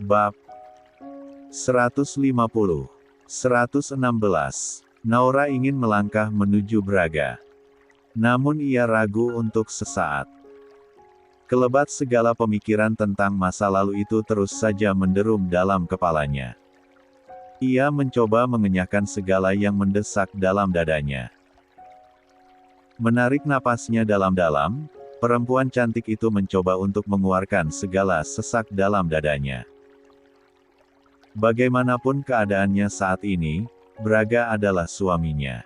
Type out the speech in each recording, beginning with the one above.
Bab 150. 116. Naura ingin melangkah menuju Braga. Namun ia ragu untuk sesaat. Kelebat segala pemikiran tentang masa lalu itu terus saja menderum dalam kepalanya. Ia mencoba mengenyahkan segala yang mendesak dalam dadanya. Menarik napasnya dalam-dalam, perempuan cantik itu mencoba untuk mengeluarkan segala sesak dalam dadanya. Bagaimanapun keadaannya saat ini, Braga adalah suaminya.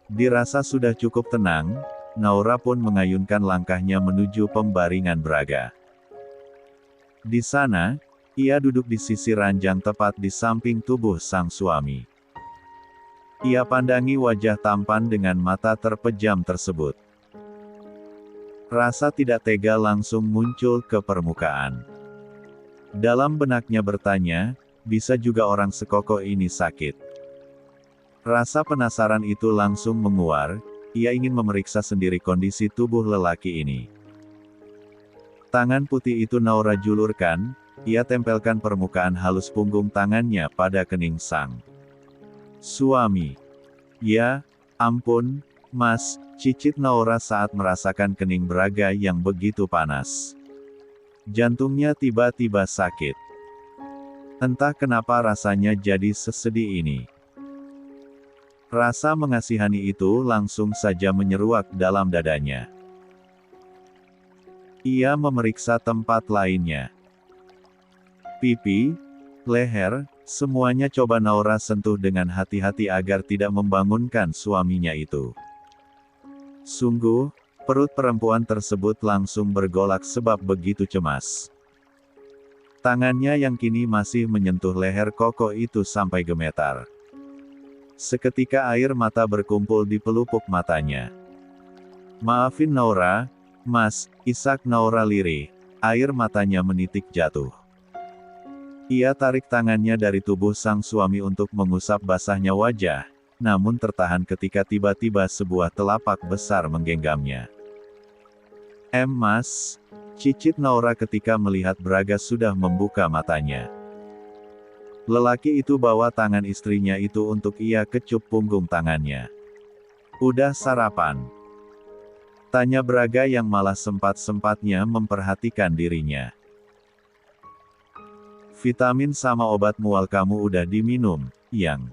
Dirasa sudah cukup tenang, Naura pun mengayunkan langkahnya menuju pembaringan Braga. Di sana, ia duduk di sisi ranjang tepat di samping tubuh sang suami. Ia pandangi wajah tampan dengan mata terpejam tersebut. Rasa tidak tega langsung muncul ke permukaan. Dalam benaknya bertanya, bisa juga orang sekokoh ini sakit. Rasa penasaran itu langsung menguar, ia ingin memeriksa sendiri kondisi tubuh lelaki ini. Tangan putih itu Naura julurkan, ia tempelkan permukaan halus punggung tangannya pada kening sang suami. Ya, ampun, Mas, cicit Naura saat merasakan kening Braga yang begitu panas. Jantungnya tiba-tiba sakit. Entah kenapa rasanya jadi sesedih ini. Rasa mengasihani itu langsung saja menyeruak dalam dadanya. Ia memeriksa tempat lainnya. Pipi, leher, semuanya coba Naura sentuh dengan hati-hati agar tidak membangunkan suaminya itu. Sungguh, perut perempuan tersebut langsung bergolak sebab begitu cemas. Tangannya yang kini masih menyentuh leher kokoh itu sampai gemetar. Seketika air mata berkumpul di pelupuk matanya. Maafin Naura, Mas, isak Naura lirih. Air matanya menitik jatuh. Ia tarik tangannya dari tubuh sang suami untuk mengusap basahnya wajah, namun tertahan ketika tiba-tiba sebuah telapak besar menggenggamnya. Mas, cicit Naura ketika melihat Braga sudah membuka matanya. Lelaki itu bawa tangan istrinya itu untuk ia kecup punggung tangannya. Udah sarapan? Tanya Braga yang malah sempat-sempatnya memperhatikan dirinya. Vitamin sama obat mual kamu udah diminum, Yang.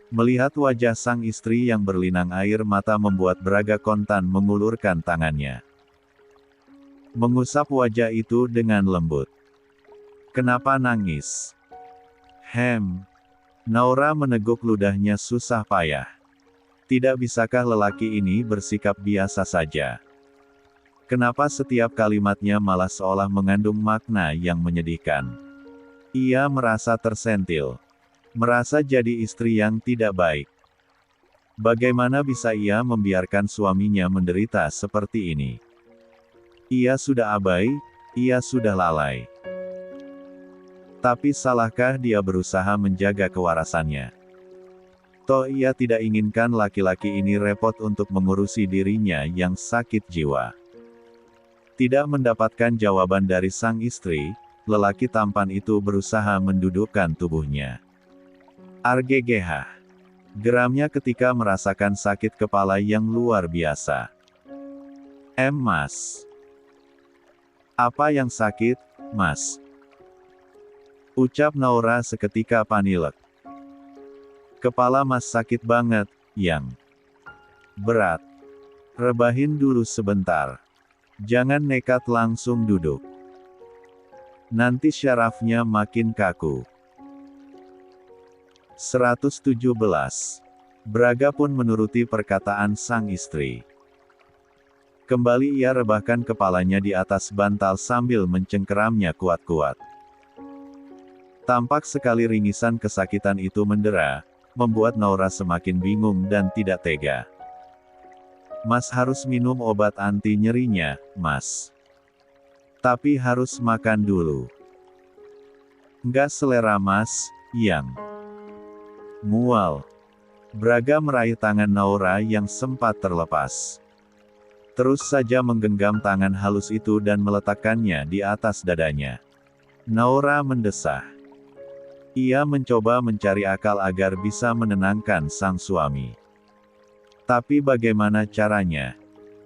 Melihat wajah sang istri yang berlinang air mata membuat Braga kontan mengulurkan tangannya. Mengusap wajah itu dengan lembut. Kenapa nangis? Naura meneguk ludahnya susah payah. Tidak bisakah lelaki ini bersikap biasa saja? Kenapa setiap kalimatnya malah seolah mengandung makna yang menyedihkan? Ia merasa tersentil. Merasa jadi istri yang tidak baik. Bagaimana bisa ia membiarkan suaminya menderita seperti ini? Ia sudah abai, ia sudah lalai. Tapi salahkah dia berusaha menjaga kewarasannya? Toh ia tidak inginkan laki-laki ini repot untuk mengurusi dirinya yang sakit jiwa. Tidak mendapatkan jawaban dari sang istri, lelaki tampan itu berusaha mendudukkan tubuhnya. Arggh. Geramnya ketika merasakan sakit kepala yang luar biasa. Mas. Apa yang sakit, Mas? Ucap Naura seketika panilek. Kepala Mas sakit banget, Yang. Berat. Rebahin dulu sebentar. Jangan nekat langsung duduk. Nanti syarafnya makin kaku. 117. Braga pun menuruti perkataan sang istri. Kembali ia rebahkan kepalanya di atas bantal sambil mencengkeramnya kuat-kuat. Tampak sekali ringisan kesakitan itu mendera, membuat Naura semakin bingung dan tidak tega. Mas harus minum obat anti nyerinya, Mas. Tapi harus makan dulu. Nggak selera Mas, Yang. Mual. Braga meraih tangan Naura yang sempat terlepas. Terus saja menggenggam tangan halus itu dan meletakkannya di atas dadanya. Naura mendesah. Ia mencoba mencari akal agar bisa menenangkan sang suami. Tapi bagaimana caranya?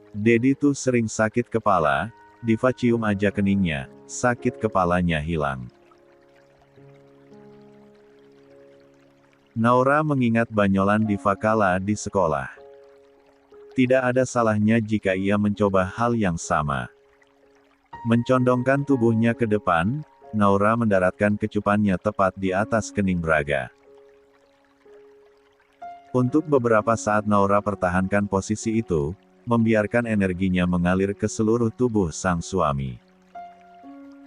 Dedi tuh sering sakit kepala, Diva cium aja keningnya, sakit kepalanya hilang. Naura mengingat banyolan Diva kala di sekolah. Tidak ada salahnya jika ia mencoba hal yang sama. Mencondongkan tubuhnya ke depan, Naura mendaratkan kecupannya tepat di atas kening Braga. Untuk beberapa saat Naura pertahankan posisi itu, membiarkan energinya mengalir ke seluruh tubuh sang suami.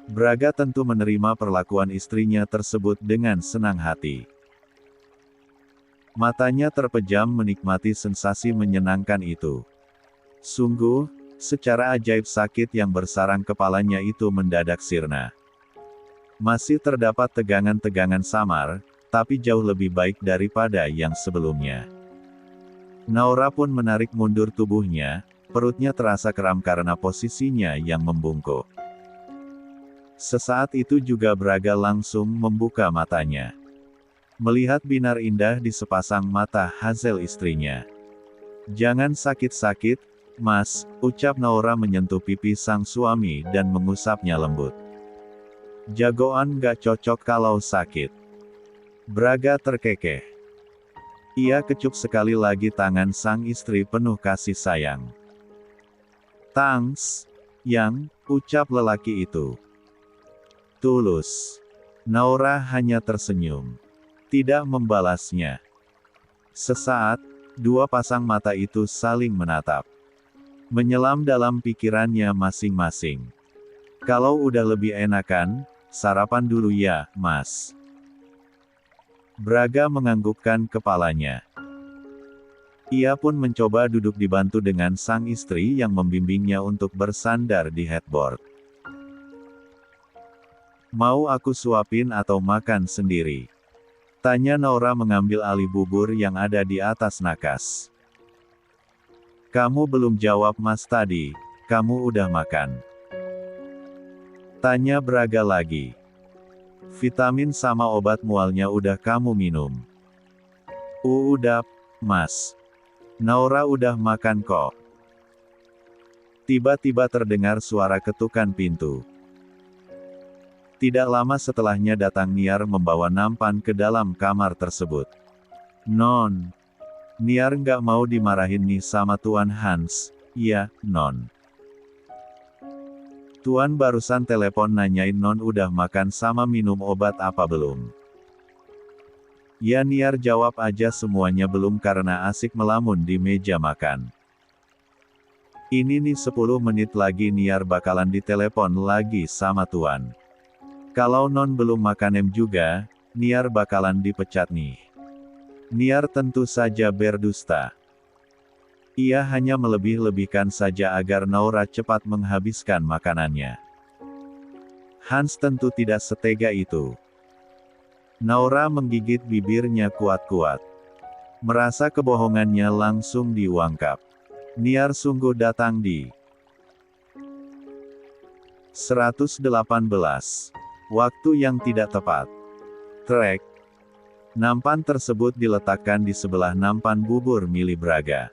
Braga tentu menerima perlakuan istrinya tersebut dengan senang hati. Matanya terpejam menikmati sensasi menyenangkan itu. Sungguh, secara ajaib sakit yang bersarang kepalanya itu mendadak sirna. Masih terdapat tegangan-tegangan samar, tapi jauh lebih baik daripada yang sebelumnya. Naura pun menarik mundur tubuhnya, perutnya terasa kram karena posisinya yang membungkuk. Sesaat itu juga Braga langsung membuka matanya. Melihat binar indah di sepasang mata Hazel istrinya. "Jangan sakit-sakit, Mas," ucap Naura menyentuh pipi sang suami dan mengusapnya lembut. "Jagoan gak cocok kalau sakit." Braga terkekeh. Ia kecup sekali lagi tangan sang istri penuh kasih sayang. "Thanks, Yang," ucap lelaki itu. Tulus. Naura hanya tersenyum. Tidak membalasnya. Sesaat, dua pasang mata itu saling menatap. Menyelam dalam pikirannya masing-masing. "Kalau udah lebih enakan, sarapan dulu ya, Mas." Braga menganggukkan kepalanya. Ia pun mencoba duduk dibantu dengan sang istri yang membimbingnya untuk bersandar di headboard. "Mau aku suapin atau makan sendiri?" tanya Naura mengambil alih bubur yang ada di atas nakas. "Kamu belum jawab Mas tadi, kamu udah makan?" tanya Braga lagi. "Vitamin sama obat mualnya udah kamu minum?" Udah, Mas. Naura udah makan kok." Tiba-tiba terdengar suara ketukan pintu. Tidak lama setelahnya datang Niar membawa nampan ke dalam kamar tersebut. "Non." Niar nggak mau dimarahin nih sama Tuan Hans. "Iya, Non. Tuan barusan telepon nanyain Non udah makan sama minum obat apa belum." "Ya," Niar jawab aja semuanya belum karena asik melamun di meja makan. "Ini nih 10 menit lagi Niar bakalan ditelepon lagi sama Tuan. Kalau Non belum makan juga, Niar bakalan dipecat nih." Niar tentu saja berdusta. Ia hanya melebih-lebihkan saja agar Naura cepat menghabiskan makanannya. Hans tentu tidak setega itu. Naura menggigit bibirnya kuat-kuat. Merasa kebohongannya langsung diungkap. Niar sungguh datang di 118. Waktu yang tidak tepat. Trek. Nampan tersebut diletakkan di sebelah nampan bubur milik Braga.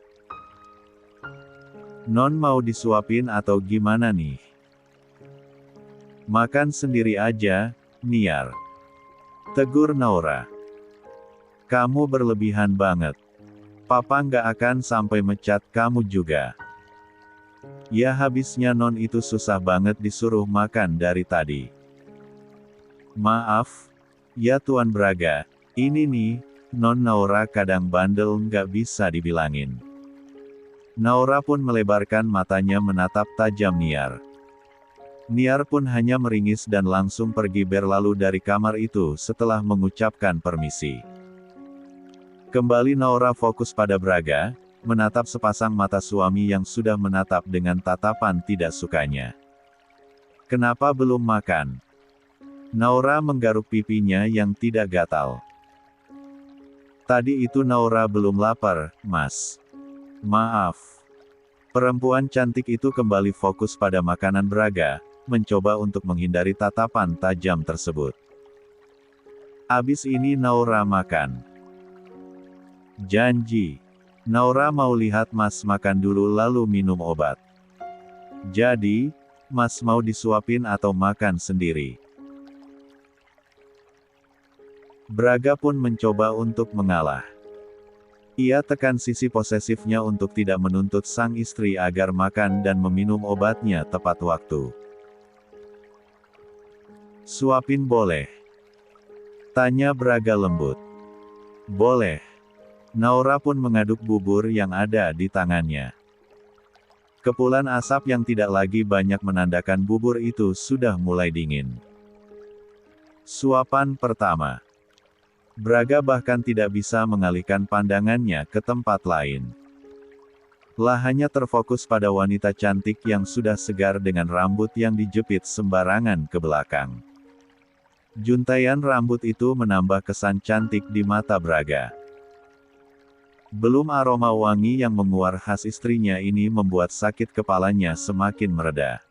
"Non mau disuapin atau gimana nih?" "Makan sendiri aja, Niar," tegur Naura. "Kamu berlebihan banget. Papa nggak akan sampai mecat kamu juga." Ya habisnya Non itu susah banget disuruh makan dari tadi. "Maaf, ya Tuan Braga, ini nih, Non." Naura kadang bandel nggak bisa dibilangin. Naura pun melebarkan matanya menatap tajam Niar. Niar pun hanya meringis dan langsung pergi berlalu dari kamar itu setelah mengucapkan permisi. Kembali Naura fokus pada Braga, menatap sepasang mata suami yang sudah menatap dengan tatapan tidak sukanya. "Kenapa belum makan?" Naura menggaruk pipinya yang tidak gatal. "Tadi itu Naura belum lapar, Mas. Maaf." Perempuan cantik itu kembali fokus pada makanan Braga, mencoba untuk menghindari tatapan tajam tersebut. Abis ini Naura makan. Janji. Naura mau lihat Mas makan dulu lalu minum obat. Jadi, Mas mau disuapin atau makan sendiri? Braga pun mencoba untuk mengalah. Ia tekan sisi posesifnya untuk tidak menuntut sang istri agar makan dan meminum obatnya tepat waktu. Suapin boleh? Tanya Braga lembut. Boleh. Naura pun mengaduk bubur yang ada di tangannya. Kepulan asap yang tidak lagi banyak menandakan bubur itu sudah mulai dingin. Suapan pertama. Braga bahkan tidak bisa mengalihkan pandangannya ke tempat lain. Hanya terfokus pada wanita cantik yang sudah segar dengan rambut yang dijepit sembarangan ke belakang. Juntaian rambut itu menambah kesan cantik di mata Braga. Belum aroma wangi yang menguar khas istrinya ini membuat sakit kepalanya semakin mereda.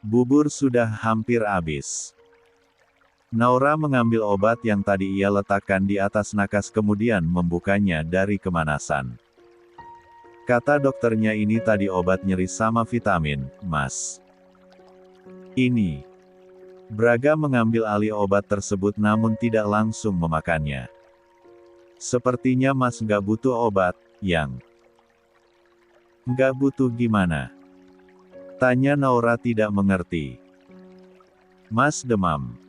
Bubur sudah hampir habis. Naura mengambil obat yang tadi ia letakkan di atas nakas kemudian membukanya dari kemanasan. Kata dokternya ini tadi obat nyeri sama vitamin, Mas. Ini. Braga mengambil alih obat tersebut namun tidak langsung memakannya. Sepertinya Mas nggak butuh obat, Yang. Nggak butuh gimana? Tanya Naura tidak mengerti. Mas demam.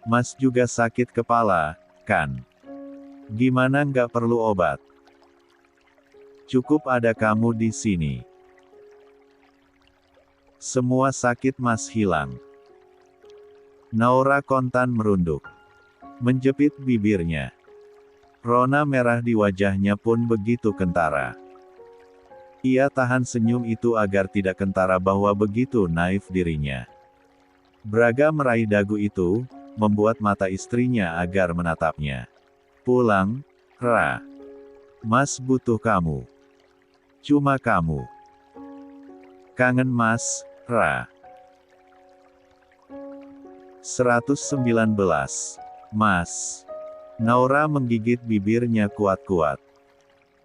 Mas juga sakit kepala, kan? Gimana nggak perlu obat? Cukup ada kamu di sini. Semua sakit Mas hilang. Naura kontan merunduk. Menjepit bibirnya. Rona merah di wajahnya pun begitu kentara. Ia tahan senyum itu agar tidak kentara bahwa begitu naif dirinya. Braga meraih dagu itu, membuat mata istrinya agar menatapnya. Pulang, Ra. Mas butuh kamu. Cuma kamu. Kangen Mas, Ra. 119. Mas. Naura menggigit bibirnya kuat-kuat.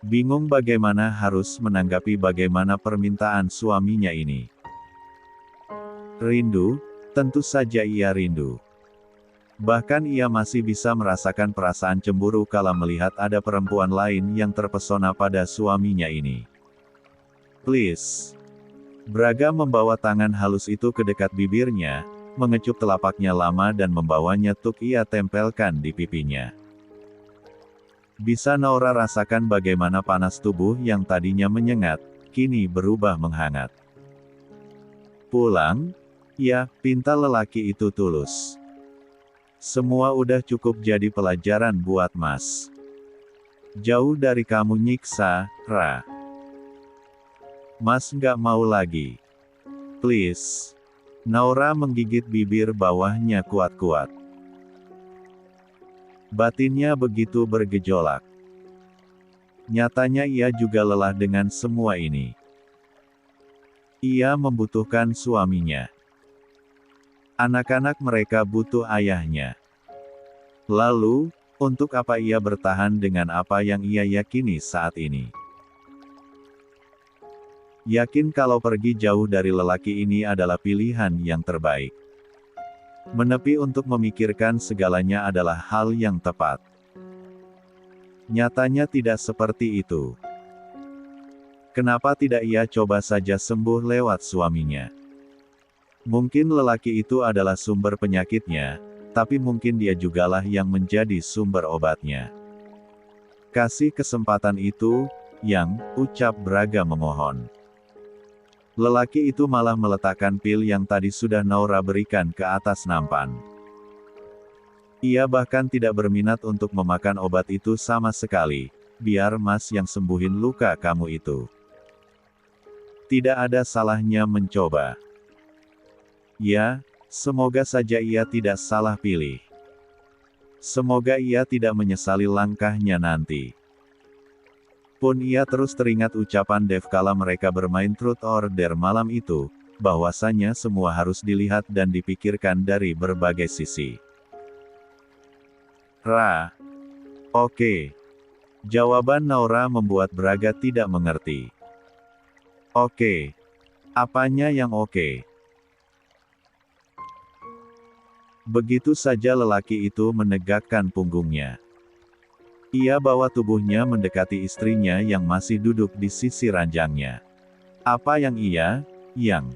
Bingung bagaimana harus menanggapi bagaimana permintaan suaminya ini. Rindu, tentu saja ia rindu. Bahkan ia masih bisa merasakan perasaan cemburu kala melihat ada perempuan lain yang terpesona pada suaminya ini. Please. Braga membawa tangan halus itu ke dekat bibirnya, mengecup telapaknya lama dan membawanya tuk ia tempelkan di pipinya. Bisa Naura rasakan bagaimana panas tubuh yang tadinya menyengat, kini berubah menghangat. Pulang? Ya, pinta lelaki itu tulus. Semua udah cukup jadi pelajaran buat Mas. Jauh dari kamu nyiksa, Ra. Mas nggak mau lagi. Please. Naura menggigit bibir bawahnya kuat-kuat. Batinnya begitu bergejolak. Nyatanya ia juga lelah dengan semua ini. Ia membutuhkan suaminya. Anak-anak mereka butuh ayahnya. Lalu, untuk apa ia bertahan dengan apa yang ia yakini saat ini? Yakin kalau pergi jauh dari lelaki ini adalah pilihan yang terbaik. Menepi untuk memikirkan segalanya adalah hal yang tepat. Nyatanya tidak seperti itu. Kenapa tidak ia coba saja sembuh lewat suaminya? Mungkin lelaki itu adalah sumber penyakitnya, tapi mungkin dia jugalah yang menjadi sumber obatnya. Kasih kesempatan itu, Yang, ucap Braga memohon. Lelaki itu malah meletakkan pil yang tadi sudah Naura berikan ke atas nampan. Ia bahkan tidak berminat untuk memakan obat itu sama sekali, biar Mas yang sembuhin luka kamu itu. Tidak ada salahnya mencoba. Ya, semoga saja ia tidak salah pilih. Semoga ia tidak menyesali langkahnya nanti. Pun ia terus teringat ucapan Dev kala mereka bermain Truth or Dare malam itu, bahwasanya semua harus dilihat dan dipikirkan dari berbagai sisi. Oke. Jawaban Naura membuat Braga tidak mengerti. Oke. Apanya yang oke? Begitu saja lelaki itu menegakkan punggungnya. Ia bawa tubuhnya mendekati istrinya yang masih duduk di sisi ranjangnya. Apa yang yang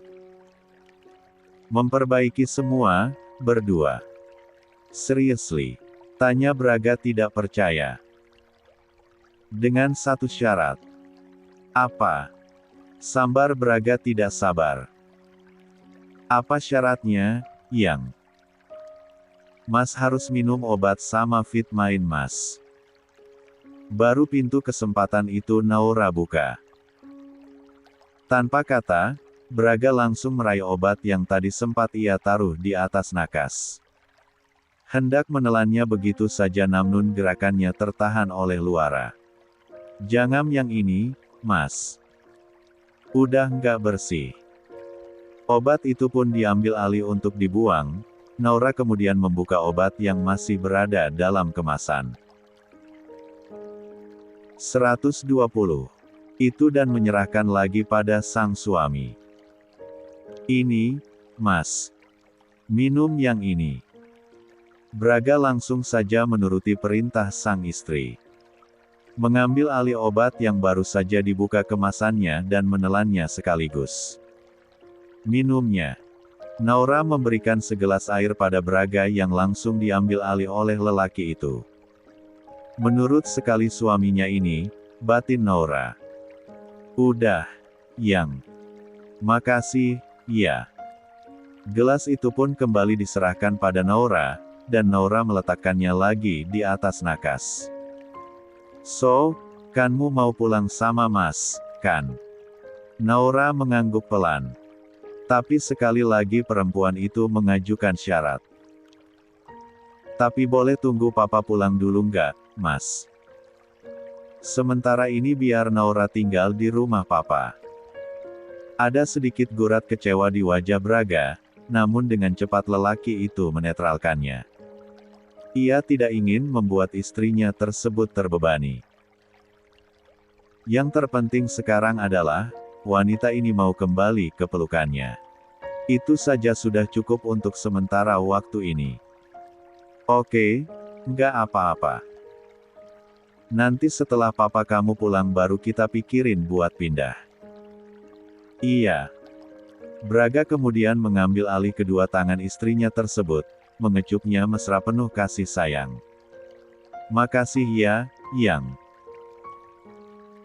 memperbaiki semua, berdua? Seriously? Tanya Braga tidak percaya. Dengan satu syarat. Apa? Sambar Braga tidak sabar. Apa syaratnya, Yang? Mas harus minum obat sama vitamin Mas. Baru pintu kesempatan itu Naura buka. Tanpa kata, Braga langsung meraih obat yang tadi sempat ia taruh di atas nakas. Hendak menelannya begitu saja namun gerakannya tertahan oleh Luara. Jangan yang ini, Mas. Udah nggak bersih. Obat itu pun diambil alih untuk dibuang. Naura kemudian membuka obat yang masih berada dalam kemasan. 120. Itu dan menyerahkan lagi pada sang suami. Ini, Mas. Minum yang ini. Braga langsung saja menuruti perintah sang istri. Mengambil alih obat yang baru saja dibuka kemasannya dan menelannya sekaligus. Minumnya. Naura memberikan segelas air pada Braga yang langsung diambil alih oleh lelaki itu. Menurut sekali suaminya ini, batin Naura. Udah, Yang. Makasih, ya. Gelas itu pun kembali diserahkan pada Naura, dan Naura meletakkannya lagi di atas nakas. So, kanmu mau pulang sama Mas, kan? Naura mengangguk pelan. Tapi sekali lagi perempuan itu mengajukan syarat. Tapi boleh tunggu papa pulang dulu nggak, Mas? Sementara ini biar Naura tinggal di rumah papa. Ada sedikit gurat kecewa di wajah Braga, namun dengan cepat lelaki itu menetralkannya. Ia tidak ingin membuat istrinya tersebut terbebani. Yang terpenting sekarang adalah, wanita ini mau kembali ke pelukannya. Itu saja sudah cukup untuk sementara waktu ini. Oke, nggak apa-apa. Nanti setelah papa kamu pulang baru kita pikirin buat pindah. Iya. Braga kemudian mengambil alih kedua tangan istrinya tersebut, mengecupnya mesra penuh kasih sayang. Makasih ya, Yang.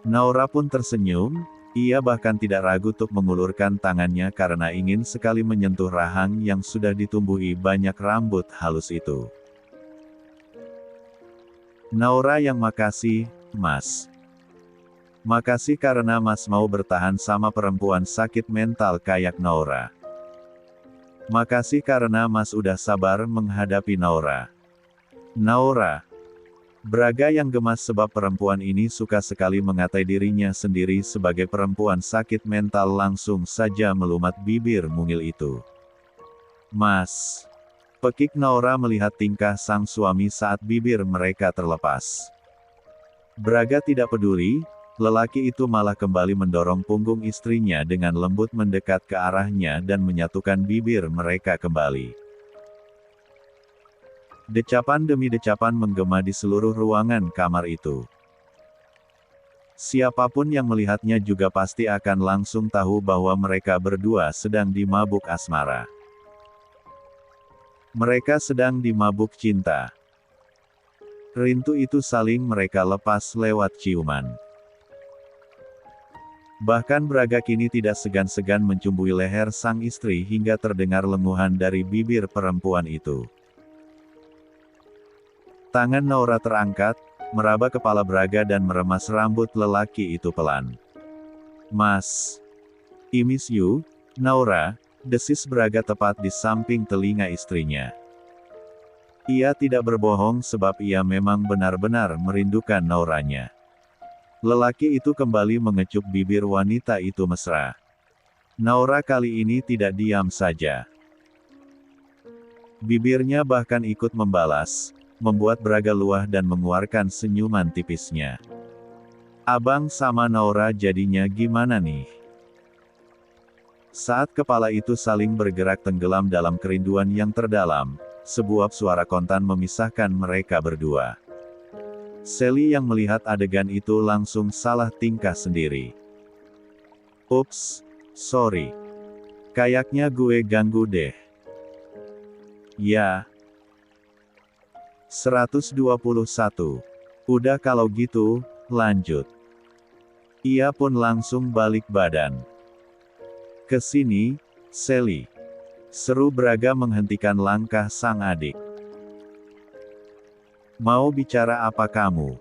Naura pun tersenyum, ia bahkan tidak ragu untuk mengulurkan tangannya karena ingin sekali menyentuh rahang yang sudah ditumbuhi banyak rambut halus itu. Naura yang makasih, Mas. Makasih karena Mas mau bertahan sama perempuan sakit mental kayak Naura. Makasih karena Mas udah sabar menghadapi Naura. Naura. Braga yang gemas sebab perempuan ini suka sekali mengatai dirinya sendiri sebagai perempuan sakit mental langsung saja melumat bibir mungil itu. Mas. Pekik Naura melihat tingkah sang suami saat bibir mereka terlepas. Braga tidak peduli, lelaki itu malah kembali mendorong punggung istrinya dengan lembut mendekat ke arahnya dan menyatukan bibir mereka kembali. Decapan demi decapan menggema di seluruh ruangan kamar itu. Siapapun yang melihatnya juga pasti akan langsung tahu bahwa mereka berdua sedang dimabuk asmara. Mereka sedang dimabuk cinta. Rintu itu saling mereka lepas lewat ciuman. Bahkan Braga kini tidak segan-segan mencumbui leher sang istri hingga terdengar lenguhan dari bibir perempuan itu. Tangan Naura terangkat, meraba kepala Braga dan meremas rambut lelaki itu pelan. Mas. I miss you, Naura, desis Braga tepat di samping telinga istrinya. Ia tidak berbohong sebab ia memang benar-benar merindukan Nauranya. Lelaki itu kembali mengecup bibir wanita itu mesra. Naura kali ini tidak diam saja. Bibirnya bahkan ikut membalas, membuat Braga luah dan mengeluarkan senyuman tipisnya. Abang sama Naura jadinya gimana nih? Saat kepala itu saling bergerak tenggelam dalam kerinduan yang terdalam, sebuah suara kontan memisahkan mereka berdua. Sally yang melihat adegan itu langsung salah tingkah sendiri. Ups, sorry. Kayaknya gue ganggu deh. Ya. 121. Udah kalau gitu, lanjut. Ia pun langsung balik badan. Kesini, Sally. Seru Braga menghentikan langkah sang adik. Mau bicara apa kamu?